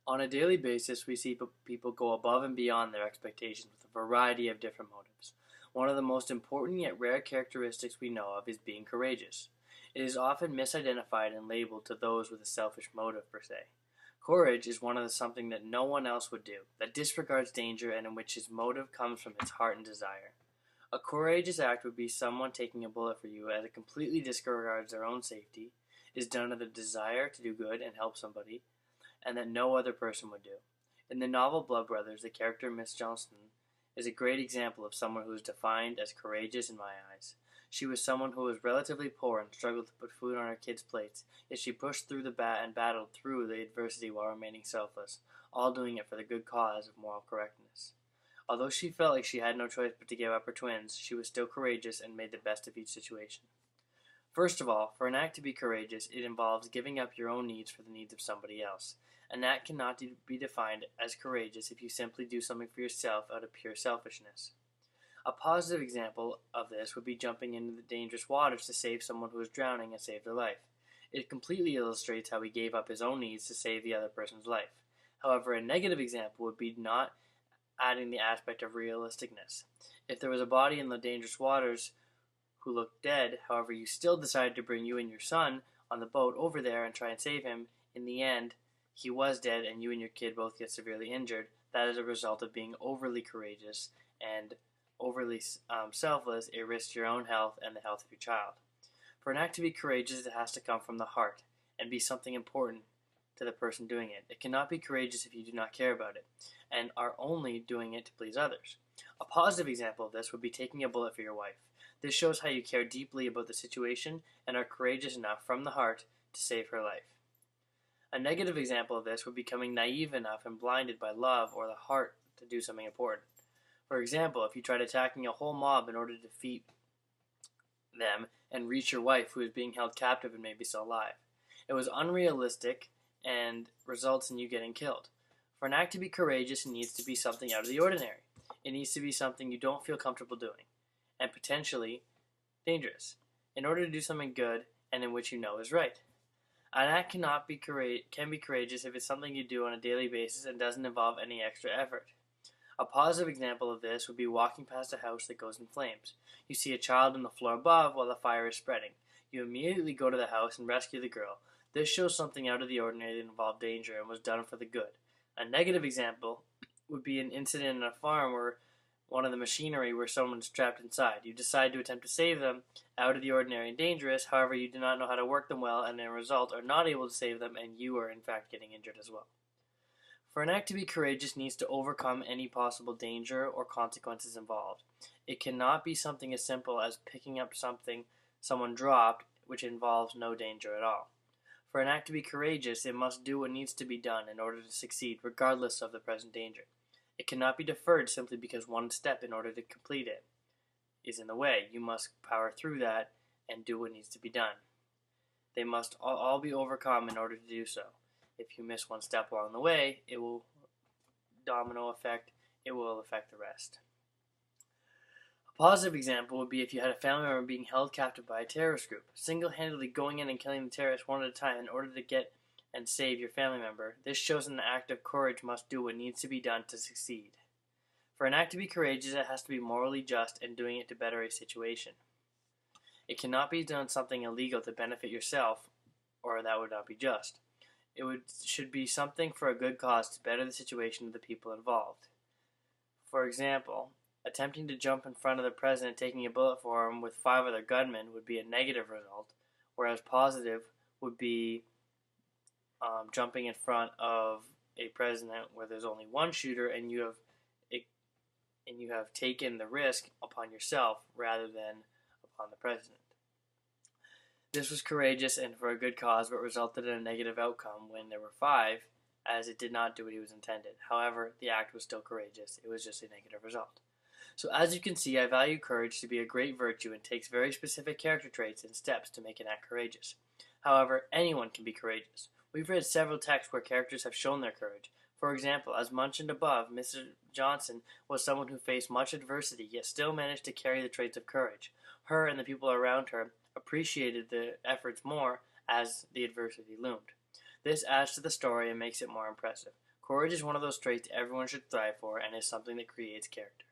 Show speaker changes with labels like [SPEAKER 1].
[SPEAKER 1] On a daily basis, we see people go above and beyond their expectations with a variety of different motives. One of the most important yet rare characteristics we know of is being courageous. It is often misidentified and labeled to those with a selfish motive, per se. Courage is one of the something that no one else would do, that disregards danger and in which his motive comes from its heart and desire. A courageous act would be someone taking a bullet for you as it completely disregards their own safety, is done out of the desire to do good and help somebody, and that no other person would do. In the novel Blood Brothers, the character Miss Johnston is a great example of someone who is defined as courageous in my eyes. She was someone who was relatively poor and struggled to put food on her kids' plates, yet she pushed through the and battled through the adversity while remaining selfless, all doing it for the good cause of moral correctness. Although she felt like she had no choice but to give up her twins, she was still courageous and made the best of each situation. First of all, for an act to be courageous, it involves giving up your own needs for the needs of somebody else. An act cannot be defined as courageous if you simply do something for yourself out of pure selfishness. A positive example of this would be jumping into the dangerous waters to save someone who is drowning and save their life. It completely illustrates how he gave up his own needs to save the other person's life. However, a negative example would be not adding the aspect of realisticness. If there was a body in the dangerous waters who looked dead, however, you still decided to bring you and your son on the boat over there and try and save him, in the end, he was dead and you and your kid both get severely injured. That is a result of being overly courageous and overly selfless. It risks your own health and the health of your child. For an act to be courageous, it has to come from the heart and be something important to the person doing it. It cannot be courageous if you do not care about it and are only doing it to please others. A positive example of this would be taking a bullet for your wife. This shows how you care deeply about the situation and are courageous enough from the heart to save her life. A negative example of this would be becoming naive enough and blinded by love or the heart to do something important. For example, if you tried attacking a whole mob in order to defeat them and reach your wife who is being held captive and maybe still alive. It was unrealistic and results in you getting killed. For an act to be courageous, it needs to be something out of the ordinary. It needs to be something you don't feel comfortable doing and potentially dangerous in order to do something good and in which you know is right. An act can be courageous if it's something you do on a daily basis and doesn't involve any extra effort. A positive example of this would be walking past a house that goes in flames. You see a child on the floor above while the fire is spreading. You immediately go to the house and rescue the girl. This shows something out of the ordinary that involved danger and was done for the good. A negative example would be an incident in a farm where one of the machinery where someone's trapped inside. You decide to attempt to save them out of the ordinary and dangerous, however you do not know how to work them well and as a result are not able to save them and you are in fact getting injured as well. For an act to be courageous needs to overcome any possible danger or consequences involved. It cannot be something as simple as picking up something someone dropped which involves no danger at all. For an act to be courageous, it must do what needs to be done in order to succeed regardless of the present danger. It cannot be deferred simply because one step in order to complete it is in the way. You must power through that and do what needs to be done. They must all be overcome in order to do so. If you miss one step along the way, it will domino effect. It will affect the rest. A positive example would be if you had a family member being held captive by a terrorist group, single-handedly going in and killing the terrorists one at a time in order to get and save your family member. This shows an act of courage must do what needs to be done to succeed. For an act to be courageous, it has to be morally just and doing it to better a situation. It cannot be done something illegal to benefit yourself, or that would not be just. Should be something for a good cause to better the situation of the people involved. For example, attempting to jump in front of the president taking a bullet for him with 5 other gunmen would be a negative result, whereas positive would be jumping in front of a president where there's only one shooter and you have taken the risk upon yourself rather than upon the president. This was courageous and for a good cause, but resulted in a negative outcome when there were 5, as it did not do what he was intended. However, the act was still courageous. It was just a negative result. So as you can see, I value courage to be a great virtue and takes very specific character traits and steps to make an act courageous. However, anyone can be courageous. We've read several texts where characters have shown their courage. For example, as mentioned above, Mr. Johnson was someone who faced much adversity, yet still managed to carry the traits of courage. Her and the people around her appreciated the efforts more as the adversity loomed. This adds to the story and makes it more impressive. Courage is one of those traits everyone should strive for and is something that creates character.